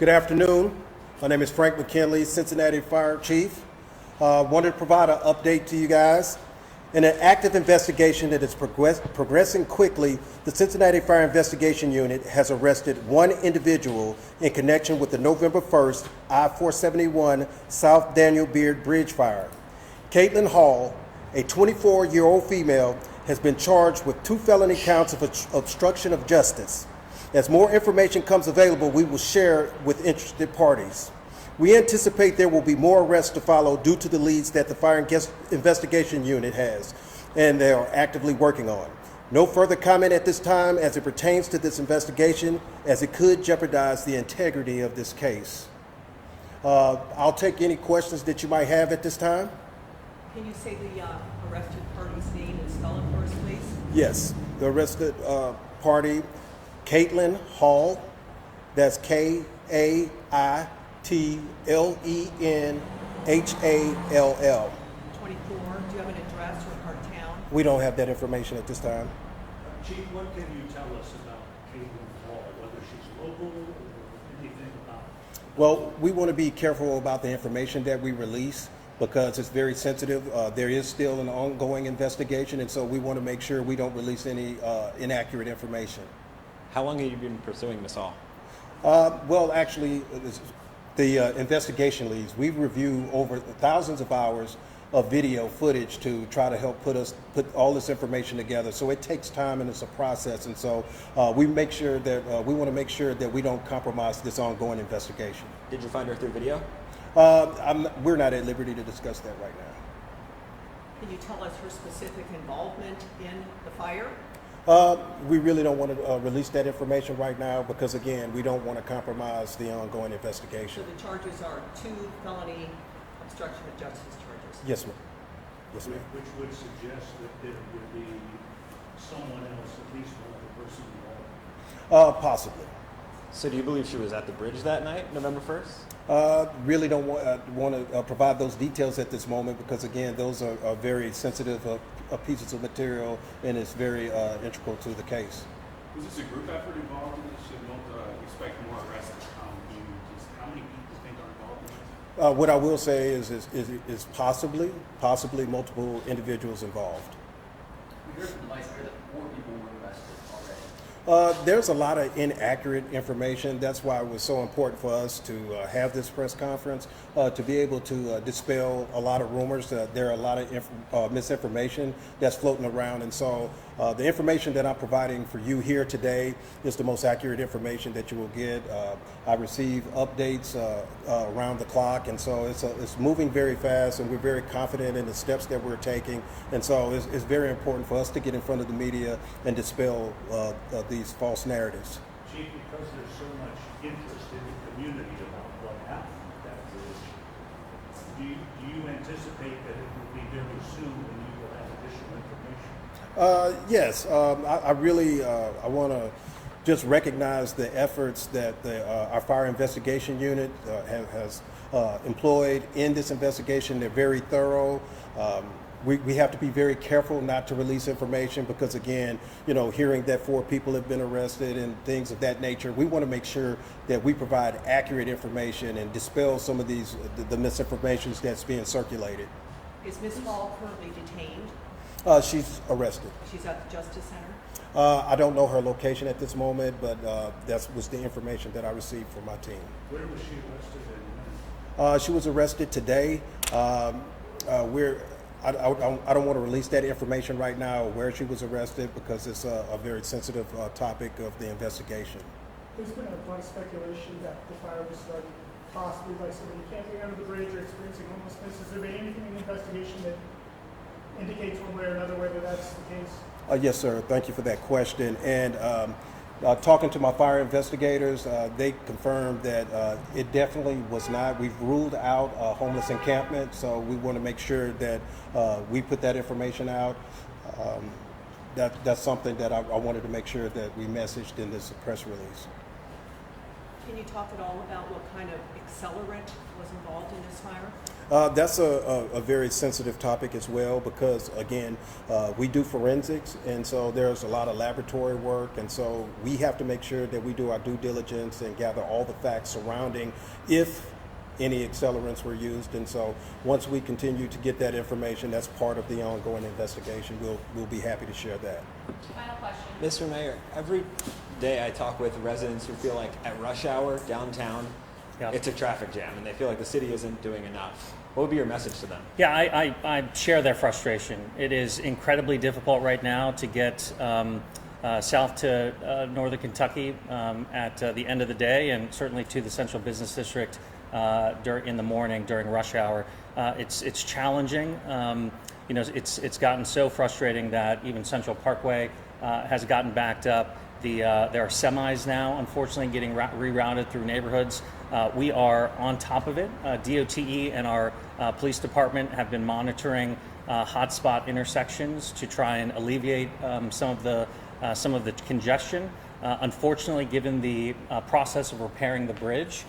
Good afternoon. My name is Frank McKinley, Cincinnati Fire Chief. Wanted to provide an update to you guys. In an active investigation that is progressing quickly, the Cincinnati Fire Investigation Unit has arrested one individual in connection with the November 1st I-471 South Daniel Beard Bridge fire. Caitlin Hall, a 24-year-old female, has been charged with 2 felony counts of obstruction of justice. As more information comes available, we will share with interested parties. We anticipate there will be more arrests to follow due to the leads that the Fire Investigation Unit has, and they are actively working on. No further comment at this time as it pertains to this investigation, as it could jeopardize the integrity of this case. I'll take any questions that you might have at this time. Can you say the arrested party's name and spell it for us, please? Yes, the arrested party, Caitlin Hall, that's Kaitlenhall. 24. Do you have an address or part of town? We don't have that information at this time. Chief, what can you tell us about Caitlin Hall, whether she's local or anything about? Well, we want to be careful about the information that we release because it's very sensitive. There is still an ongoing investigation, and so we want to make sure we don't release any inaccurate information. How long have you been pursuing this all? Well, actually, the investigation leads. We review over thousands of hours of video footage to try to help put all this information together. So it takes time and it's a process. And so we make sure that we want to make sure that we don't compromise this ongoing investigation. Did you find her through video? We're not at liberty to discuss that right now. Can you tell us her specific involvement in the fire? We really don't want to release that information right now because, again, we don't want to compromise the ongoing investigation. So the charges are 2 felony obstruction of justice charges? Yes, ma'am. Yes, ma'am. Which would suggest that there would be someone else, at least one other person involved. Possibly. So do you believe she was at the bridge that night, November 1st? Really don't want to provide those details at this moment because, again, those are very sensitive pieces of material and it's very integral to the case. Was this a group effort involved in this? You don't expect more arrests to come. How many people think are involved in this? What I will say is possibly multiple individuals involved. We heard from the vice mayor that 4 people were arrested already. There's a lot of inaccurate information. That's why it was so important for us to have this press conference, to be able to dispel a lot of rumors. There are a lot of misinformation that's floating around. And so the information that I'm providing for you here today is the most accurate information that you will get. I receive updates around the clock. And so it's moving very fast, and we're very confident in the steps that we're taking. And so it's very important for us to get in front of the media and dispel these false narratives. Chief, because there's so much interest in the community about what happened at that bridge, do you anticipate that it will be very soon when you will have additional information? Yes, I want to just recognize the efforts that our Fire Investigation Unit has employed in this investigation. They're very thorough. We have to be very careful not to release information because, again, hearing that 4 people have been arrested and things of that nature, we want to make sure that we provide accurate information and dispel some of the misinformation that's being circulated. Is Ms. Hall currently detained? She's arrested. She's at the Justice Center? I don't know her location at this moment, but that was the information that I received from my team. Where was she arrested and when? She was arrested today. I don't want to release that information right now where she was arrested because it's a very sensitive topic of the investigation. There's been a lot of speculation that the fire was started possibly by somebody camping under the bridge or experiencing homelessness. Has there been anything in the investigation that indicates one way or another whether that's the case? Yes, sir. Thank you for that question. And talking to my fire investigators, they confirmed that it definitely was not. We've ruled out homeless encampment, so we want to make sure that we put that information out. That's something that I wanted to make sure that we messaged in this press release. Can you talk at all about what kind of accelerant was involved in this fire? That's a very sensitive topic as well because, again, we do forensics, and so there's a lot of laboratory work, and so we have to make sure that we do our due diligence and gather all the facts surrounding if any accelerants were used. And so once we continue to get that information, that's part of the ongoing investigation. We'll be happy to share that. Final question. Mr. Mayor, every day I talk with residents who feel like at rush hour downtown, it's a traffic jam, and they feel like the city isn't doing enough. What would be your message to them? Yeah, I share their frustration. It is incredibly difficult right now to get south to northern Kentucky at the end of the day, and certainly to the central business district in the morning during rush hour. It's challenging. It's gotten so frustrating that even Central Parkway has gotten backed up. There are semis now, unfortunately, getting rerouted through neighborhoods. We are on top of it. DOTE and our police department have been monitoring hotspot intersections to try and alleviate some of the congestion. Unfortunately, given the process of repairing the bridge,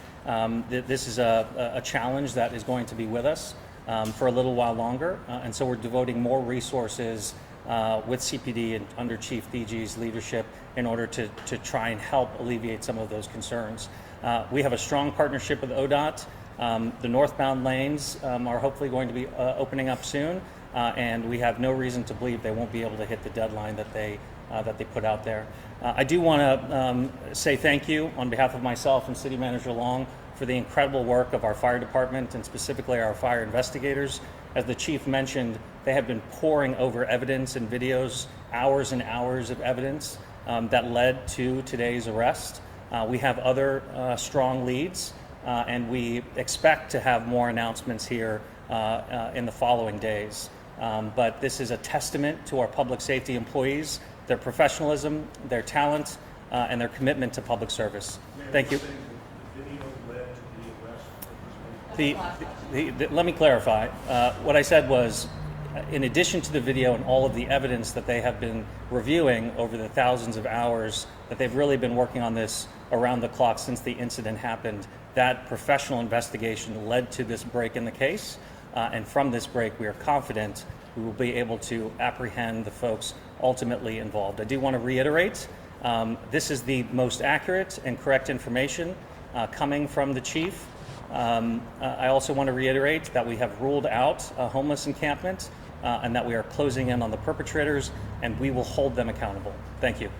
this is a challenge that is going to be with us for a little while longer, and so we're devoting more resources with CPD and under Chief Thege's leadership in order to try and help alleviate some of those concerns. We have a strong partnership with ODOT. The northbound lanes are hopefully going to be opening up soon, and we have no reason to believe they won't be able to hit the deadline that they put out there. I do want to say thank you on behalf of myself and City Manager Long for the incredible work of our fire department and specifically our fire investigators. As the chief mentioned, they have been poring over evidence and videos, hours and hours of evidence that led to today's arrest. We have other strong leads, and we expect to have more announcements here in the following days. But this is a testament to our public safety employees, their professionalism, their talent, and their commitment to public service. Thank you. Let me clarify. What I said was, in addition to the video and all of the evidence that they have been reviewing over the thousands of hours that they've really been working on this around the clock since the incident happened, that professional investigation led to this break in the case. And from this break, we are confident we will be able to apprehend the folks ultimately involved. I do want to reiterate, this is the most accurate and correct information coming from the chief. I also want to reiterate that we have ruled out a homeless encampment and that we are closing in on the perpetrators, and we will hold them accountable. Thank you.